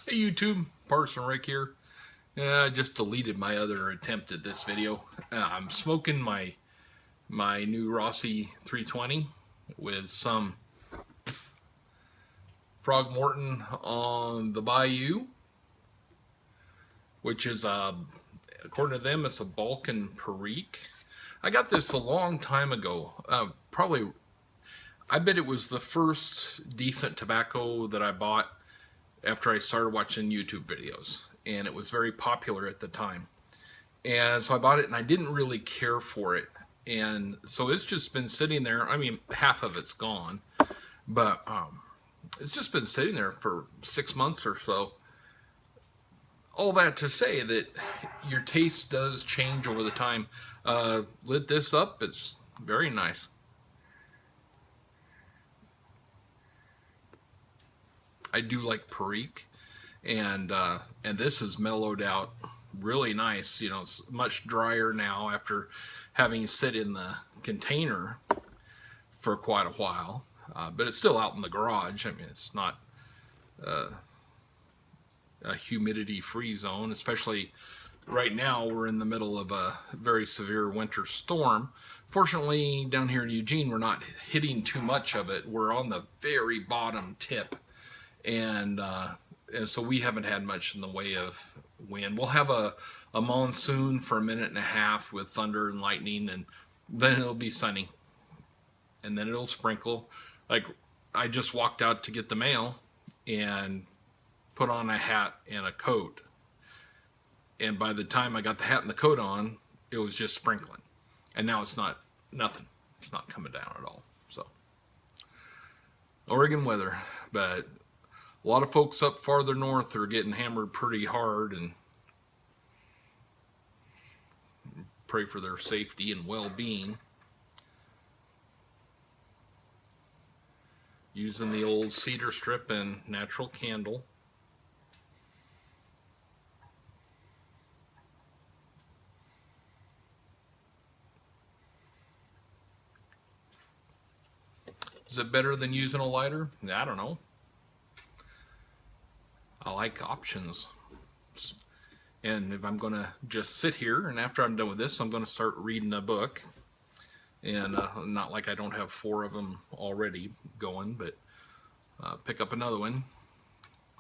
Hey YouTube, Parson Rick here. I just deleted my other attempt at this video. I'm smoking my new Rossi 320 with some Frog Morton on the Bayou, which is according to them, it's a Balkan Perique. I got this a long time ago. Probably, I bet it was the first decent tobacco that I bought after I started watching YouTube videos, and it was very popular at the time. And so I bought it, and I didn't really care for it, and so it's just been sitting there. I mean, half of it's gone, but it's just been sitting there for 6 months or so. All that to say that your taste does change over the time. Lit this up, it's very nice. I do like Perique, and this is mellowed out really nice. You know, it's much drier now after having sit in the container for quite a while, but it's still out in the garage. I mean, it's not a humidity-free zone, especially right now. We're in the middle of a very severe winter storm. Fortunately, down here in Eugene, we're not hitting too much of it. We're on the very bottom tip, and so we haven't had much in the way of wind. We'll have a monsoon for a minute and a half with thunder and lightning, and then it'll be sunny, and then it'll sprinkle. Like, I just walked out to get the mail and put on a hat and a coat, and by the time I got the hat and the coat on, it was just sprinkling, and now it's not nothing. It's not coming down at all. So Oregon weather, but a lot of folks up farther north are getting hammered pretty hard, and pray for their safety and well-being. Using the old cedar strip and natural candle. Is it better than using a lighter? I don't know. I like options. And if I'm going to just sit here, and after I'm done with this, I'm going to start reading a book. And not like I don't have 4 of them already going, but pick up another one.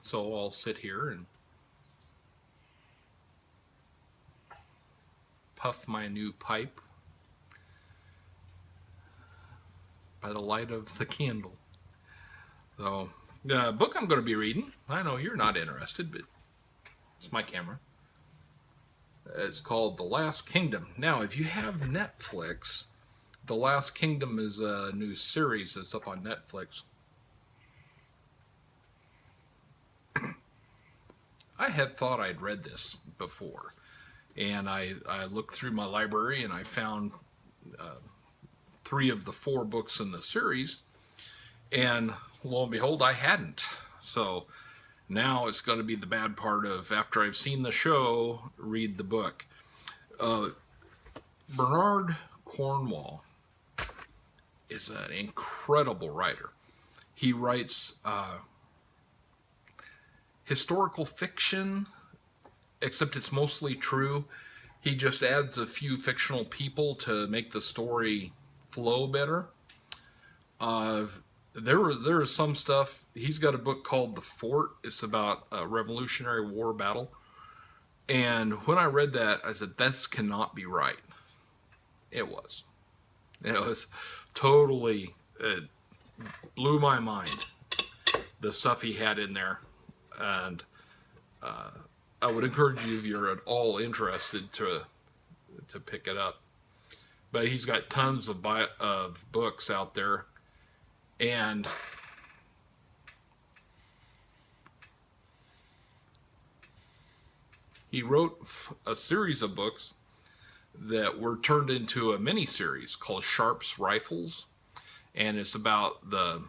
So I'll sit here and puff my new pipe by the light of the candle. So the book I'm going to be reading, I know you're not interested, but it's my camera. It's called The Last Kingdom. Now, if you have Netflix, The Last Kingdom is a new series that's up on Netflix. I had thought I'd read this before, and I looked through my library and I found 3 of the 4 books in the series, and lo and behold, I hadn't. So now it's going to be the bad part of, after I've seen the show, read the book. Bernard Cornwell is an incredible writer. He writes historical fiction, except it's mostly true. He just adds a few fictional people to make the story flow better. There is some stuff. He's got a book called The Fort. It's about a Revolutionary War battle. And when I read that, I said, this cannot be right. It was. It was totally, it blew my mind, the stuff he had in there. And I would encourage you, if you're at all interested, to pick it up. But he's got tons of books out there, and he wrote a series of books that were turned into a mini-series called Sharp's Rifles, and it's about the,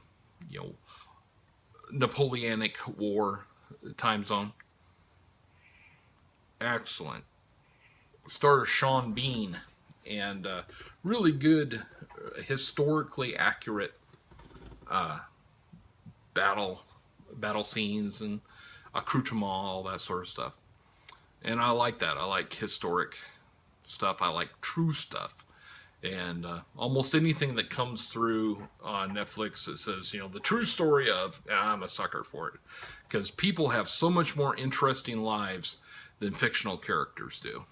Napoleonic War time zone. Excellent. Stars Sean Bean, and really good, historically accurate battle scenes, and accoutrement, all that sort of stuff. And I like that. I like historic stuff. I like true stuff. And almost anything that comes through on Netflix that says, the true story of, I'm a sucker for it. Because people have so much more interesting lives than fictional characters do.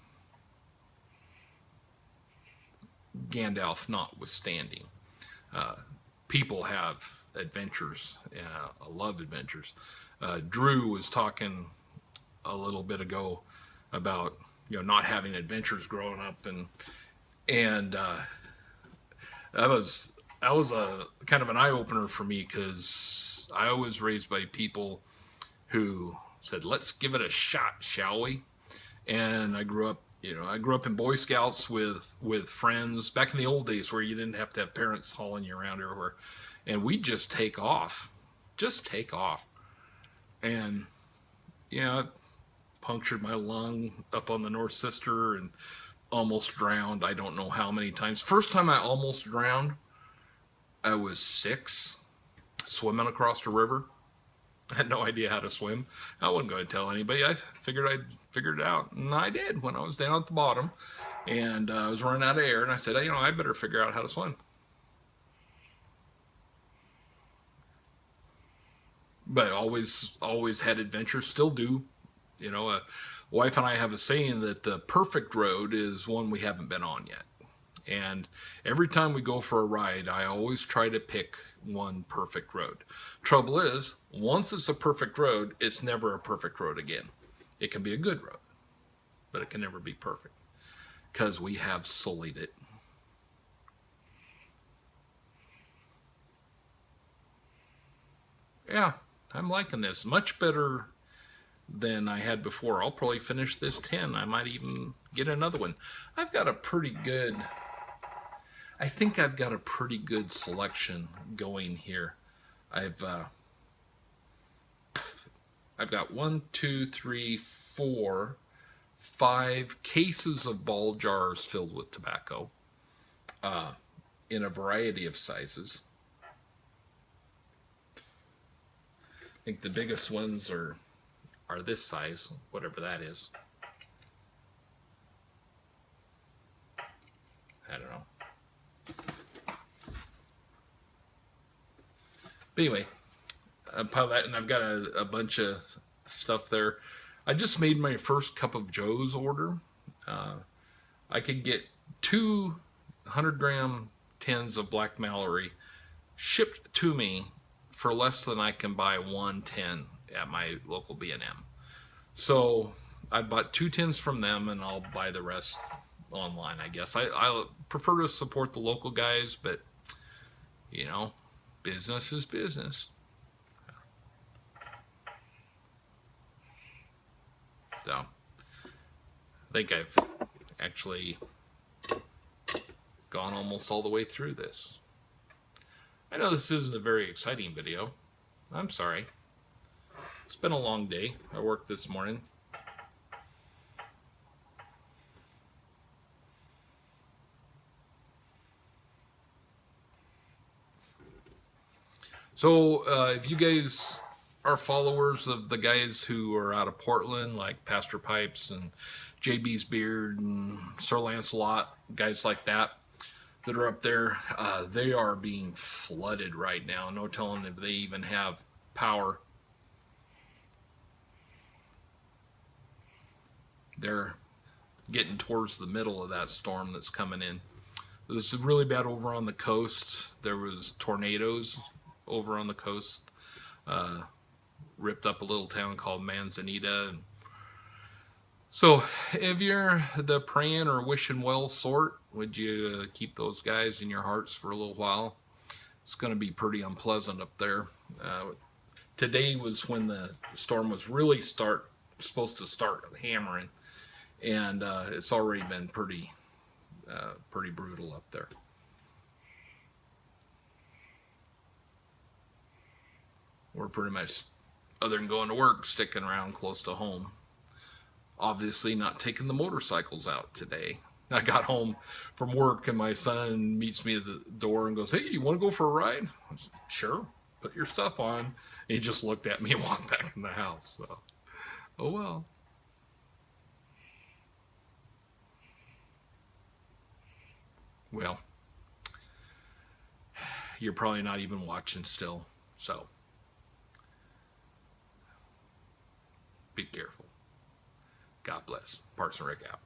Gandalf notwithstanding. People have adventures. I love adventures. Drew was talking a little bit ago about not having adventures growing up, and that was a kind of an eye opener for me, because I was raised by people who said, "Let's give it a shot, shall we?" And I grew up in Boy Scouts with friends back in the old days where you didn't have to have parents hauling you around everywhere, and we'd just take off, and it punctured my lung up on the North Sister and almost drowned. I don't know how many times. First time I almost drowned, I was 6, swimming across a river. I had no idea how to swim. I wasn't going to tell anybody. I figured I'd figured it out, and I did when I was down at the bottom, and I was running out of air, and I said, I better figure out how to swim. But always had adventures, still do. Wife and I have a saying that the perfect road is one we haven't been on yet. And every time we go for a ride, I always try to pick one perfect road. Trouble is, once it's a perfect road, it's never a perfect road again. It can be a good road, but it can never be perfect, because we have sullied it. Yeah, I'm liking this. Much better than I had before. I'll probably finish this 10. I might even get another one. I think I've got a pretty good selection going here. I've got 1, 2, 3, 4, 5 cases of ball jars filled with tobacco, in a variety of sizes. I think the biggest ones are this size, whatever that is. I don't know. But anyway, I pile that, and I've got a bunch of stuff there. I just made my first Cup of Joe's order. I could get 2 100-gram tins of Black Mallory shipped to me for less than I can buy 1 tin at my local B&M. So I bought 2 tins from them, and I'll buy the rest online, I guess. I prefer to support the local guys, but business is business. So I think I've actually gone almost all the way through this. I know this isn't a very exciting video. I'm sorry. It's been a long day. I worked this morning. So if you guys are followers of the guys who are out of Portland, like Pastor Pipes and JB's Beard and Sir Lancelot, guys like that are up there, they are being flooded right now. No telling if they even have power. They're getting towards the middle of that storm that's coming in. This is really bad over on the coast. There was tornadoes over on the coast. Ripped up a little town called Manzanita. So if you're the praying or wishing well sort, would you keep those guys in your hearts for a little while? It's going to be pretty unpleasant up there. Today was when the storm was really supposed to start hammering, and it's already been pretty brutal up there. We're pretty much, other than going to work, sticking around close to home. Obviously not taking the motorcycles out today. I got home from work and my son meets me at the door and goes, "Hey, you want to go for a ride?" I said, "Sure, put your stuff on." And he just looked at me and walked back in the house. So Oh well. Well, you're probably not even watching still, so be careful. God bless. Parks and Rec out.